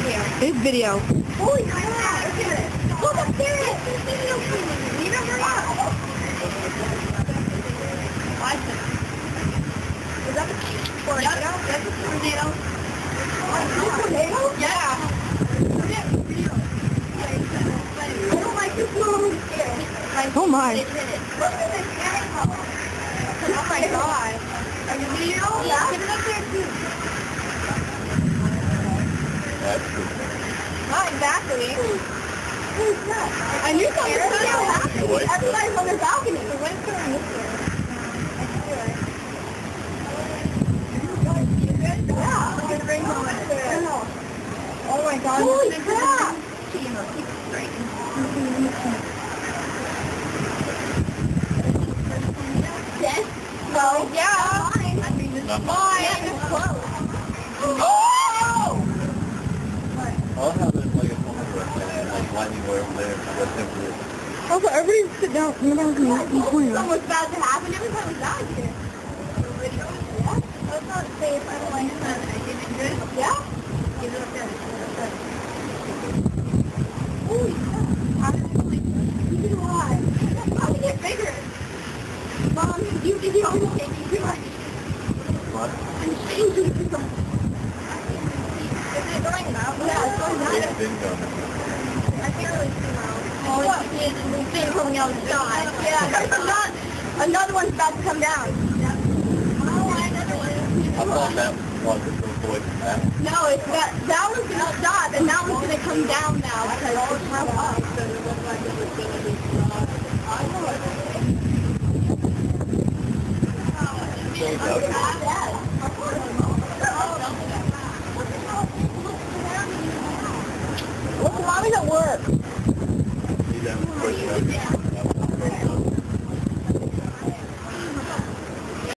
It's video. Holy crap! Look at it. Look up there. You know hurry up. Is that a tornado? That's a tornado. Tornado? Yeah. Oh my God. Oh my. Oh my God. Are you video? Yeah. Get it up there too. That's cool. Not exactly. I knew something was happening. Everybody's on their balcony. The wind's going this way. Yeah. I'm going to bring home a chair. Oh my God. Holy crap. Yes? No. Yeah. Mine. I think this is mine. It's close. Oh! I'll have it like a phone like lightning way over there. That's temporary. Also, everybody sit down in the balcony. Something was about to happen. Everybody was out here. Yeah? That's not safe. I don't like that. Is it good? Yeah? Give it up there. Holy crap. How did it like keep it alive? How did it get bigger? Mom, you almost take me too much. What? I'm changing too much. Is it going out? Yeah, it's going out. It's been going. I can't really see now. Oh, it's been coming out of the sky. Yeah, another one's about to come down. Oh, another one. I thought that was the voice of that. No, it's that one's going to stop, and that one's going to come down now because it's how up. So it looks like it was going to be Why does it work? See them push it up.